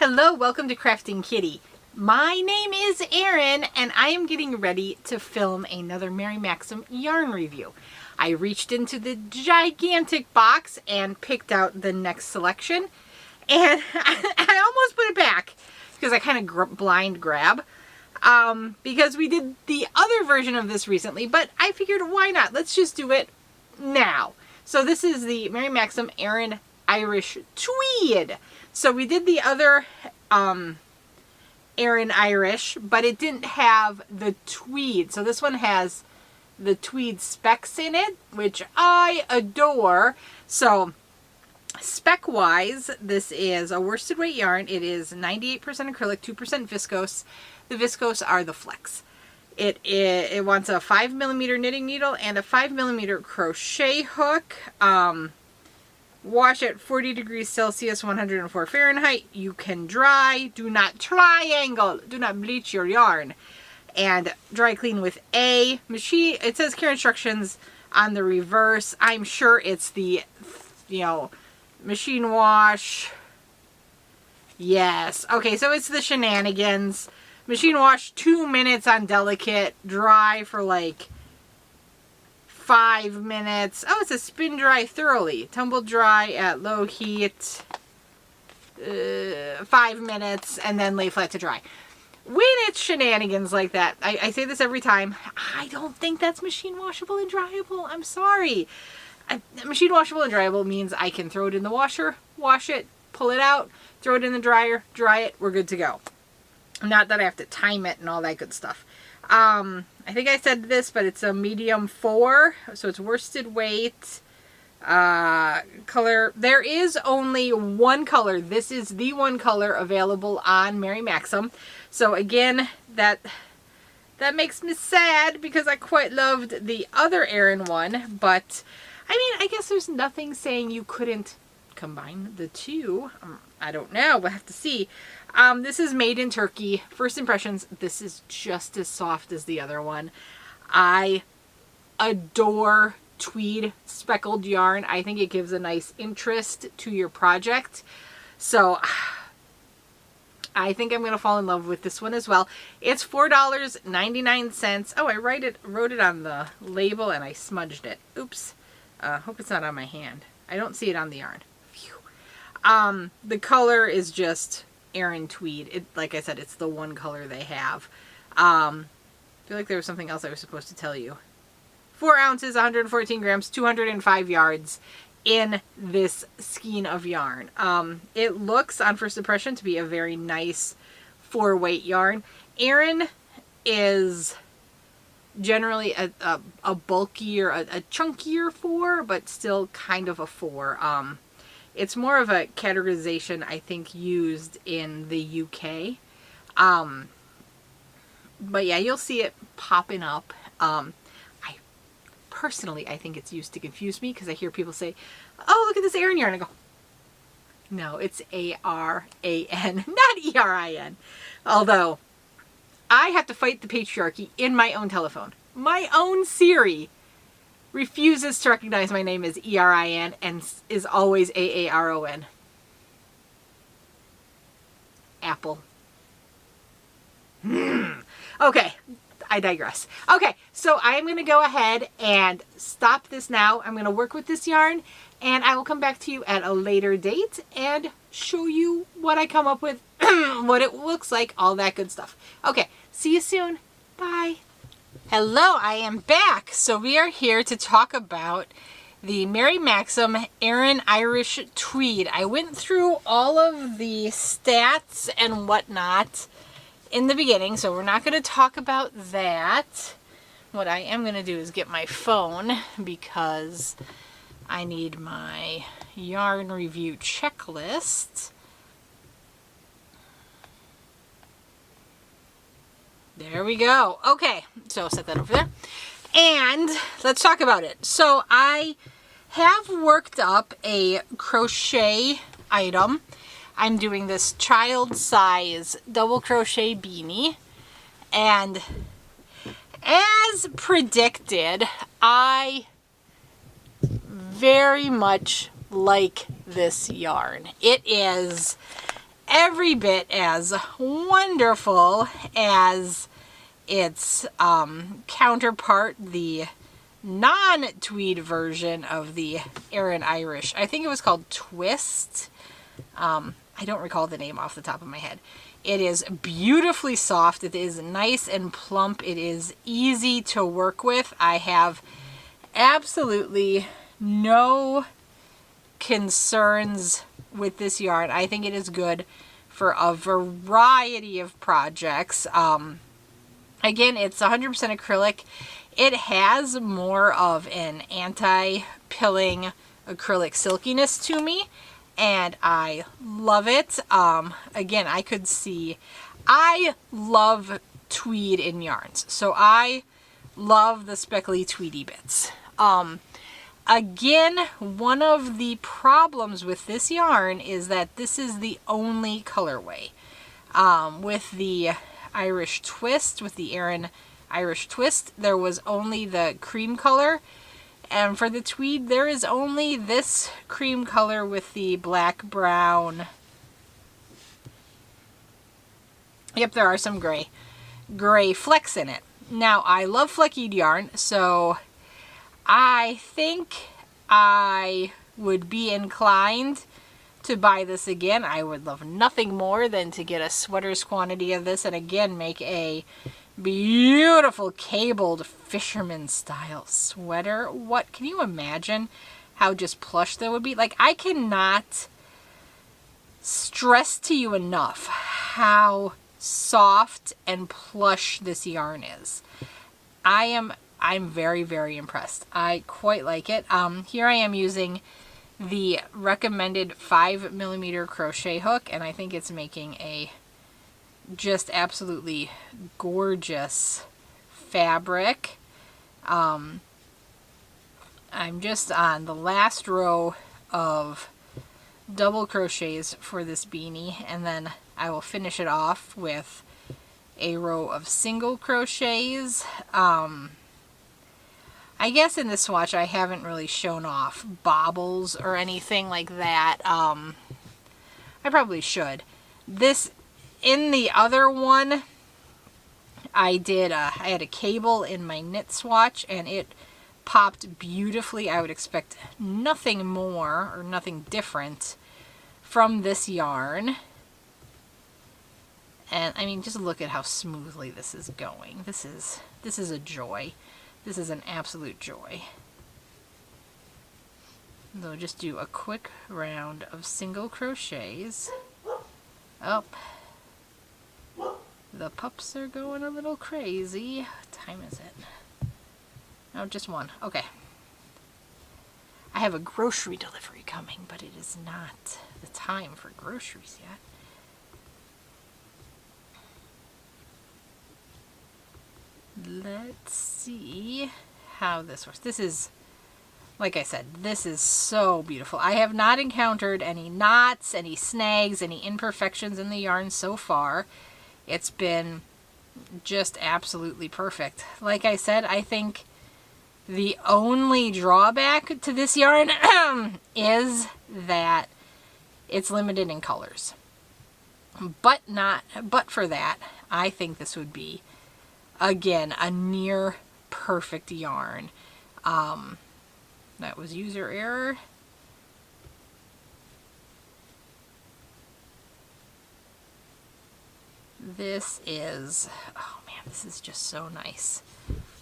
Hello, welcome to Krafting Kitty. My name is Aran and I am getting ready to film another Mary Maxim yarn review. I reached into the gigantic box and picked out the next selection, and I almost put it back because I kind of blind grab because we did the other version of this recently, but I figured why not? Let's just do it now. So this is the Mary Maxim Aran Irish Tweed. So we did the other Aran Irish, but it didn't have the tweed. So this one has the tweed specks in it, which I adore. So spec wise, this is a worsted weight yarn. It is 98% acrylic, 2% viscose. The viscose are the flex. It wants a 5mm knitting needle and a 5mm crochet hook. Wash at 40 degrees Celsius, 104 Fahrenheit. You can dry. Do not triangle. Do not bleach your yarn. And dry clean with a machine. It says care instructions on the reverse. I'm sure it's the, machine wash. Yes. Okay, so it's the shenanigans. Machine wash 2 minutes on delicate. Dry for like 5 minutes. Oh, it's a spin dry thoroughly. Tumble dry at low heat. 5 minutes and then lay flat to dry. When it's shenanigans like that, I say this every time, I don't think that's machine washable and dryable. I'm sorry. Machine washable and dryable means I can throw it in the washer, wash it, pull it out, throw it in the dryer, dry it, we're good to go. Not that I have to time it and all that good stuff. I think I said this, but it's a medium 4, so it's worsted weight. Color, there is only one color. This is the one color available on Mary Maxim. So again, that makes me sad because I quite loved the other Aran one, but I mean, I guess there's nothing saying you couldn't combine the two. I don't know, we'll have to see. This is made in Turkey. First impressions, this is just as soft as the other one. I adore tweed speckled yarn. I think it gives a nice interest to your project. So I think I'm going to fall in love with this one as well. It's $4.99. Oh, I wrote it on the label and I smudged it. Oops. Hope it's not on my hand. I don't see it on the yarn. Phew. The color is just Aran Tweed. Like I said, it's the one color they have. I feel like there was something else I was supposed to tell you. 4 ounces, 114 grams, 205 yards in this skein of yarn. It looks on first impression to be a very nice 4-weight yarn. Aran is generally a bulkier, a chunkier 4, but still kind of a 4. It's more of a categorization, I think, used in the UK. But yeah, you'll see it popping up. Personally, I think it's used to confuse me because I hear people say, oh, look at this Aran yarn. I go, no, it's A-R-A-N, not E-R-I-N. Although, I have to fight the patriarchy in my own telephone. My own Siri refuses to recognize my name as E-R-I-N and is always A-A-R-O-N. Apple. Okay, I digress. Okay, so I am going to go ahead and stop this now. I'm going to work with this yarn and I will come back to you at a later date and show you what I come up with, what it looks like, all that good stuff. Okay, see you soon. Bye. Hello, I am back. So we are here to talk about the Mary Maxim Aran Irish Tweed. I went through all of the stats and whatnot in the beginning, so we're not going to talk about that. What I am going to do is get my phone because I need my yarn review checklist. There we go. Okay, so set that over there. And let's talk about it. So I have worked up a crochet item. I'm doing this child size double crochet beanie, and as predicted, I very much like this yarn. It is every bit as wonderful as its counterpart, the non-tweed version of the Aran Irish. I think it was called Twist. I don't recall the name off the top of my head. It is beautifully soft. It is nice and plump. It is easy to work with. I have absolutely no concerns with this yarn. I think it is good for a variety of projects. Again, it's 100% acrylic. It has more of an anti-pilling acrylic silkiness to me, and I love it. Again, I love tweed in yarns, so I love the speckly tweedy bits. Again, one of the problems with this yarn is that this is the only colorway. With the Irish Twist, with the Aran Irish Twist, there was only the cream color. And for the tweed, there is only this cream color with the black, brown. Yep, there are some gray flecks in it. Now, I love fleckied yarn, so I think I would be inclined to buy this again. I would love nothing more than to get a sweater's quantity of this and again make a beautiful cabled fisherman style sweater. What, can you imagine how just plush that would be? Like, I cannot stress to you enough how soft and plush this yarn is. I'm very, very impressed. I quite like it. Here I am using the recommended 5mm crochet hook, and I think it's making a just absolutely gorgeous fabric. I'm just on the last row of double crochets for this beanie, and then I will finish it off with a row of single crochets. I guess in this swatch I haven't really shown off bobbles or anything like that. I probably should. In the other one, I had a cable in my knit swatch and it popped beautifully. I would expect nothing more or nothing different from this yarn. And I mean, just look at how smoothly this is going. This is a joy. This is an absolute joy. So just do a quick round of single crochets. Oh, the pups are going a little crazy. What time is it? Oh, just one. Okay. I have a grocery delivery coming, but it is not the time for groceries yet. Let's see how this works. This is, like I said, this is so beautiful. I have not encountered any knots, any snags, any imperfections in the yarn so far. It's been just absolutely perfect. Like I said, I think the only drawback to this yarn is that it's limited in colors. But for that, I think this would be, again, a near perfect yarn. That was user error. This is, oh man, this is just so nice.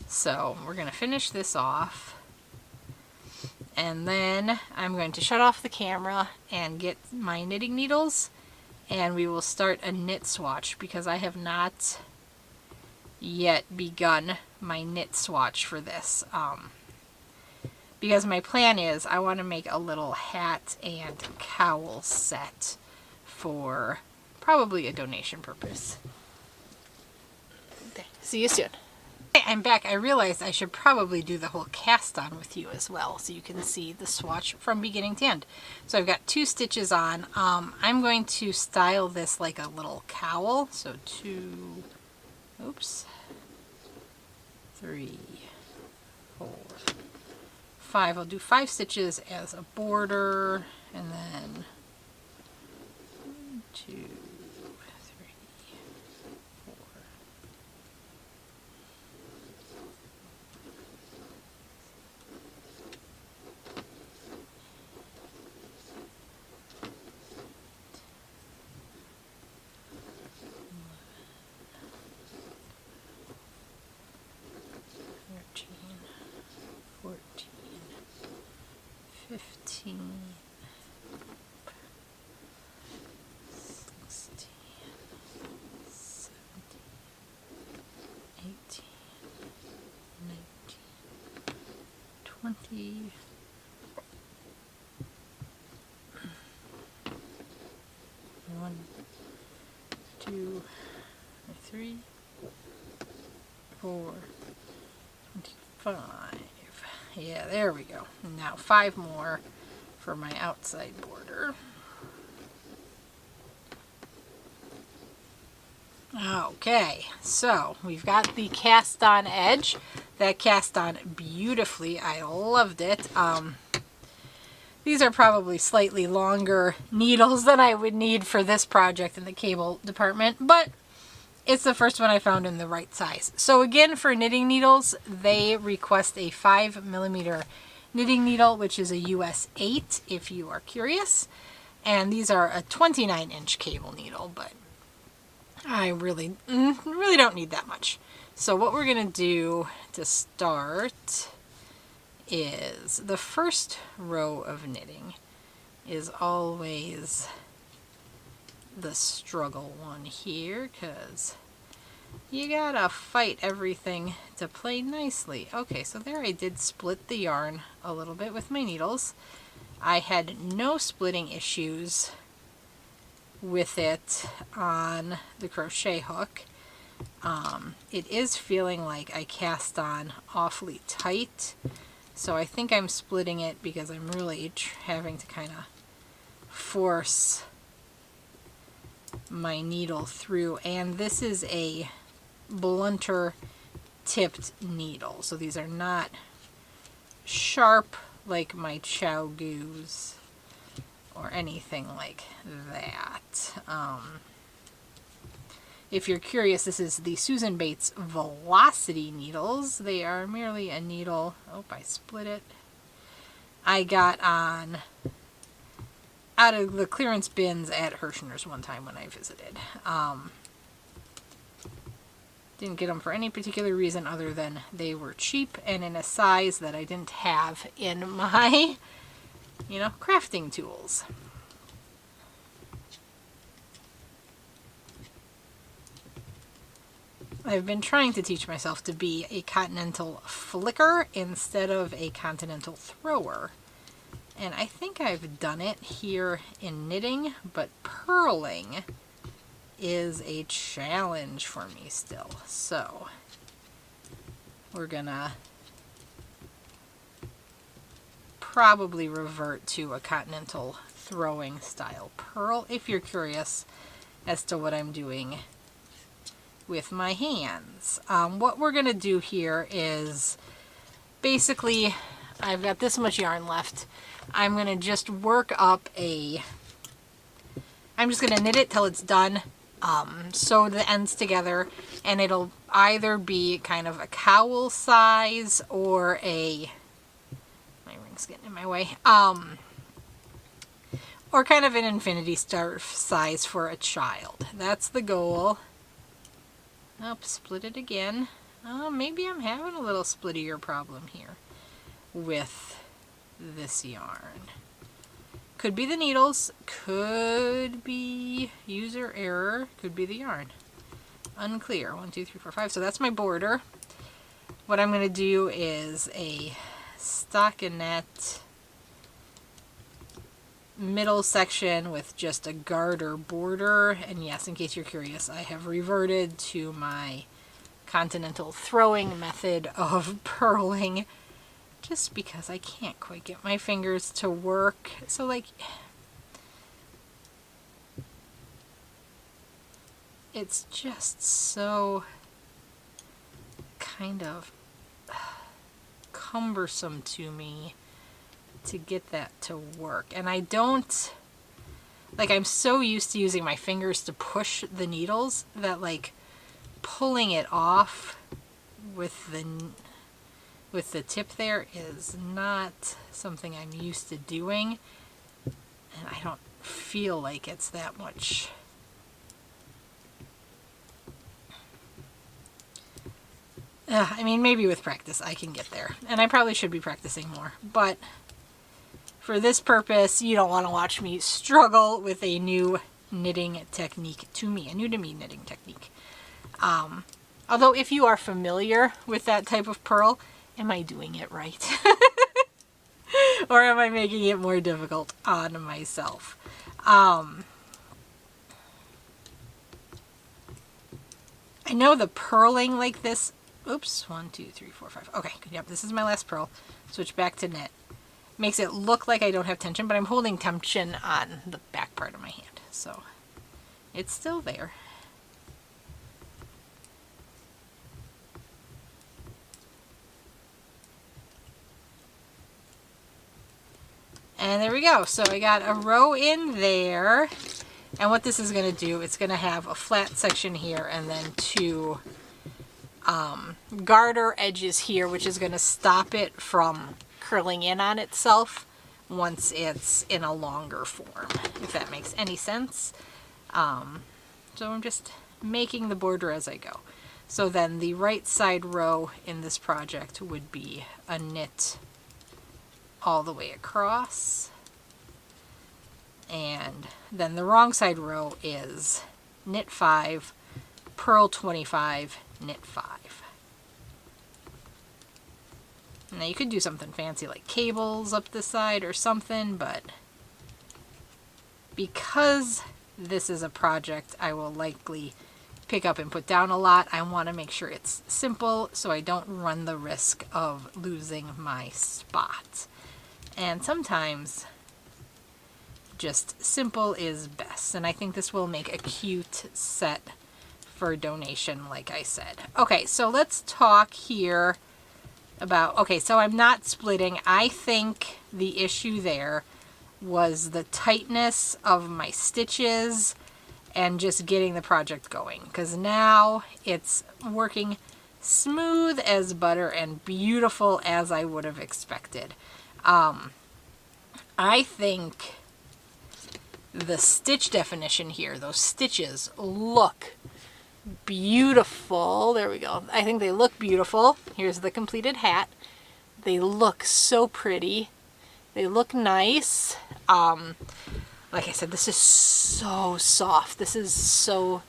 So we're going to finish this off. And then I'm going to shut off the camera and get my knitting needles. And we will start a knit swatch because I have not yet begun my knit swatch for this. Because my plan is I want to make a little hat and cowl set for probably a donation purpose. Okay, see you soon. Okay, I'm back. I realized I should probably do the whole cast on with you as well so you can see the swatch from beginning to end. So I've got 2 stitches on. I'm going to style this like a little cowl. So 2, oops, 3, 4, 5. I'll do 5 stitches as a border, and then 2, 3, 4. 13, 14, 15, 16, 17, 18, 19, 20, 1, 2, 3, 4, 25. Yeah, there we go. Now 5 more for my outside border. Okay, so we've got the cast on edge. That cast on beautifully. I loved it. These are probably slightly longer needles than I would need for this project in the cable department, but it's the first one I found in the right size. So again, for knitting needles, they request a 5mm knitting needle, which is a US 8 if you are curious. And these are a 29-inch cable needle, but I really don't need that much. So what we're gonna do to start is the first row of knitting is always the struggle one here, because you gotta fight everything to play nicely. Okay, so there I did split the yarn a little bit with my needles. I had no splitting issues with it on the crochet hook. It is feeling like I cast on awfully tight, so I think I'm splitting it because I'm really having to kind of force my needle through. And this is a blunter tipped needle, so these are not sharp like my Chow Goos or anything like that. If you're curious, this is the Susan Bates Velocity needles. They are merely a needle. Oh, I split it. I got on out of the clearance bins at Hirschner's one time when I visited. Didn't get them for any particular reason other than they were cheap and in a size that I didn't have in my, crafting tools. I've been trying to teach myself to be a continental flicker instead of a continental thrower. And I think I've done it here in knitting, but purling is a challenge for me still. So we're gonna probably revert to a continental throwing style purl if you're curious as to what I'm doing with my hands. What we're gonna do here is basically, I've got this much yarn left. I'm gonna just work up I'm just gonna knit it till it's done, sew the ends together, and it'll either be kind of a cowl size or my ring's getting in my way, or kind of an infinity scarf size for a child. That's the goal. Oh, split it again. Oh, maybe I'm having a little split ear problem here with this yarn. Could be the needles, could be user error, could be the yarn. Unclear. 1, 2, 3, 4, 5. So that's my border. What I'm going to do is a stockinette middle section with just a garter border. And yes, in case you're curious, I have reverted to my continental throwing method of purling, just because I can't quite get my fingers to work. So it's just so kind of cumbersome to me to get that to work. And I don't like I'm so used to using my fingers to push the needles that like pulling it off with the tip there is not something I'm used to doing, and I don't feel like it's that much. I mean, maybe with practice I can get there, and I probably should be practicing more, but for this purpose, you don't want to watch me struggle with a new knitting technique to me, a new to me knitting technique. Although if you are familiar with that type of purl, am I doing it right? Or am I making it more difficult on myself? I know the purling like this, oops, 1, 2, 3, 4, 5. Okay, yep, this is my last purl. Switch back to knit. Makes it look like I don't have tension, but I'm holding tension on the back part of my hand. So it's still there. And there we go. So I got a row in there. And what this is going to do, it's going to have a flat section here and then 2 garter edges here, which is going to stop it from curling in on itself once it's in a longer form, if that makes any sense. So I'm just making the border as I go. So then the right side row in this project would be a knit all the way across, and then the wrong side row is knit 5, purl 25, knit 5. Now you could do something fancy like cables up the side or something, but because this is a project I will likely pick up and put down a lot, I want to make sure it's simple so I don't run the risk of losing my spot. And sometimes just simple is best, and I think this will make a cute set for donation, like I said. Okay, so let's talk here about, okay, so I'm not splitting. I think the issue there was the tightness of my stitches and just getting the project going, because now it's working smooth as butter and beautiful as I would have expected. I think the stitch definition here, those stitches look beautiful. There we go. I think they look beautiful. Here's the completed hat. They look so pretty. They look nice. Like I said, this is so soft. This is so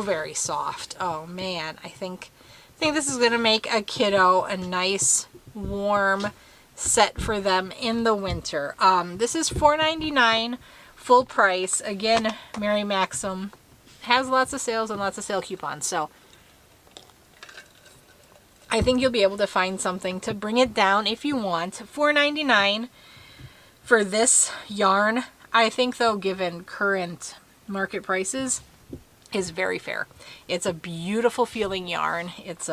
very soft. Oh man, I think this is gonna make a kiddo a nice warm set for them in the winter. This is $4.99 full price. Again, Mary Maxim has lots of sales and lots of sale coupons, so I think you'll be able to find something to bring it down if you want. $4.99 for this yarn. I think though, given current market prices, is very fair. It's a beautiful feeling yarn. It's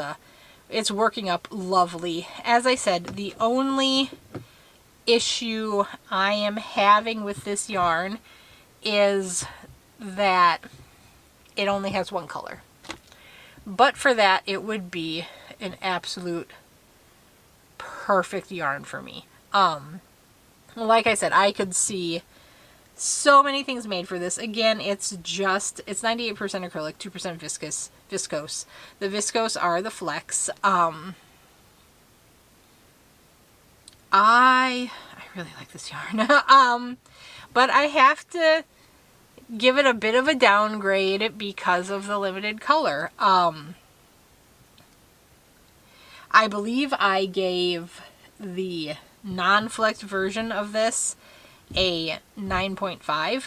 working up lovely. As I said, the only issue I am having with this yarn is that it only has one color. But for that, it would be an absolute perfect yarn for me. Like I said, I could see so many things made for this. Again, it's 98% acrylic, 2% viscose. The viscose are the flex. I really like this yarn. But I have to give it a bit of a downgrade because of the limited color. I believe I gave the non-flex version of this a 9.5.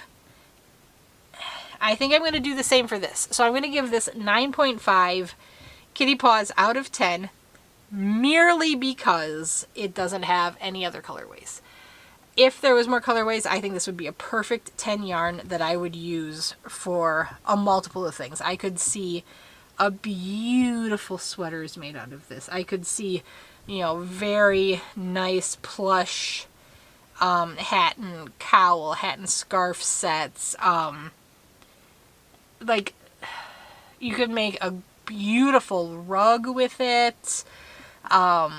I think I'm going to do the same for this. So I'm going to give this 9.5 kitty paws out of 10 merely because it doesn't have any other colorways. If there was more colorways, I think this would be a perfect 10 yarn that I would use for a multiple of things. I could see a beautiful sweaters made out of this. I could see, you know, very nice plush hat and cowl, hat and scarf sets. Like, you could make a beautiful rug with it. Yeah,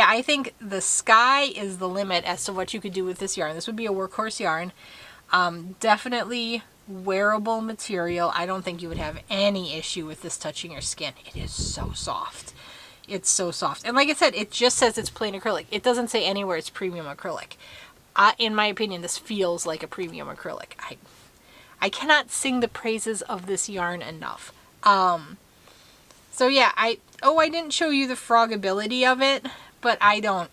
I think the sky is the limit as to what you could do with this yarn. This would be a workhorse yarn. Definitely wearable material. I don't think you would have any issue with this touching your skin. It is so soft. It's so soft. And like I said, it just says it's plain acrylic. It doesn't say anywhere it's premium acrylic. In my opinion, this feels like a premium acrylic. I cannot sing the praises of this yarn enough. So yeah, I didn't show you the frogability of it, but I don't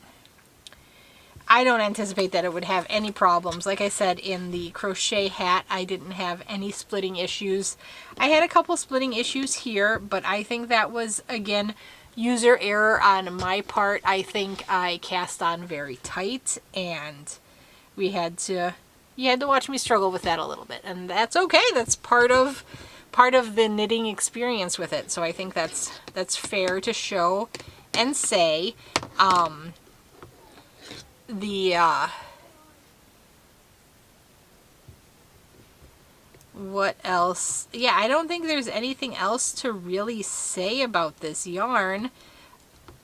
anticipate that it would have any problems. Like I said, in the crochet hat, I didn't have any splitting issues. I had a couple splitting issues here, but I think that was, again, user error on my part. I think I cast on very tight, and you had to watch me struggle with that a little bit, and that's okay. That's part of the knitting experience with it. So I think that's fair to show and say. What else? Yeah, I don't think there's anything else to really say about this yarn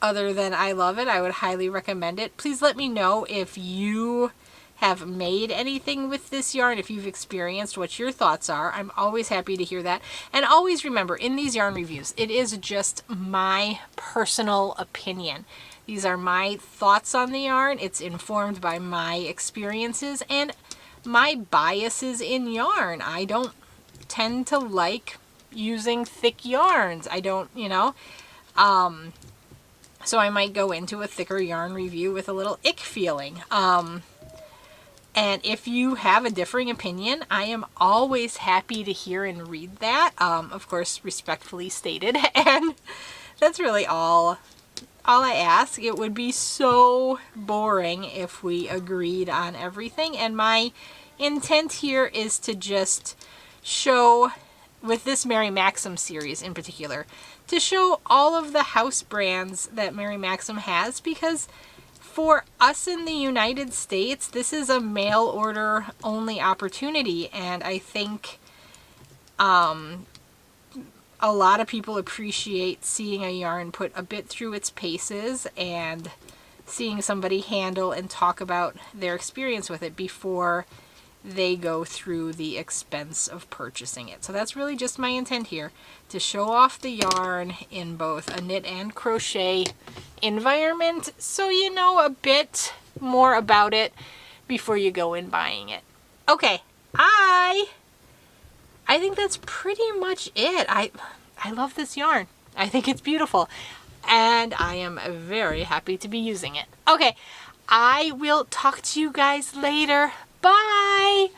other than I love it. I would highly recommend it. Please let me know if you have made anything with this yarn, if you've experienced, what your thoughts are. I'm always happy to hear that. And always remember, in these yarn reviews, it is just my personal opinion. These are my thoughts on the yarn. It's informed by my experiences and my biases in yarn. I don't tend to like using thick yarns. I don't, so I might go into a thicker yarn review with a little ick feeling. And if you have a differing opinion, I am always happy to hear and read that. Of course, respectfully stated. And that's really all I ask. It would be so boring if we agreed on everything. And my intent here is to just show, with this Mary Maxim series in particular, to show all of the house brands that Mary Maxim has, because for us in the United States, this is a mail order only opportunity, and I think a lot of people appreciate seeing a yarn put a bit through its paces and seeing somebody handle and talk about their experience with it before they go through the expense of purchasing it. So that's really just my intent here, to show off the yarn in both a knit and crochet environment, so you know a bit more about it before you go in buying it. Okay, I think that's pretty much it. I love this yarn. I think it's beautiful, and I am very happy to be using it. Okay, I will talk to you guys later. Bye!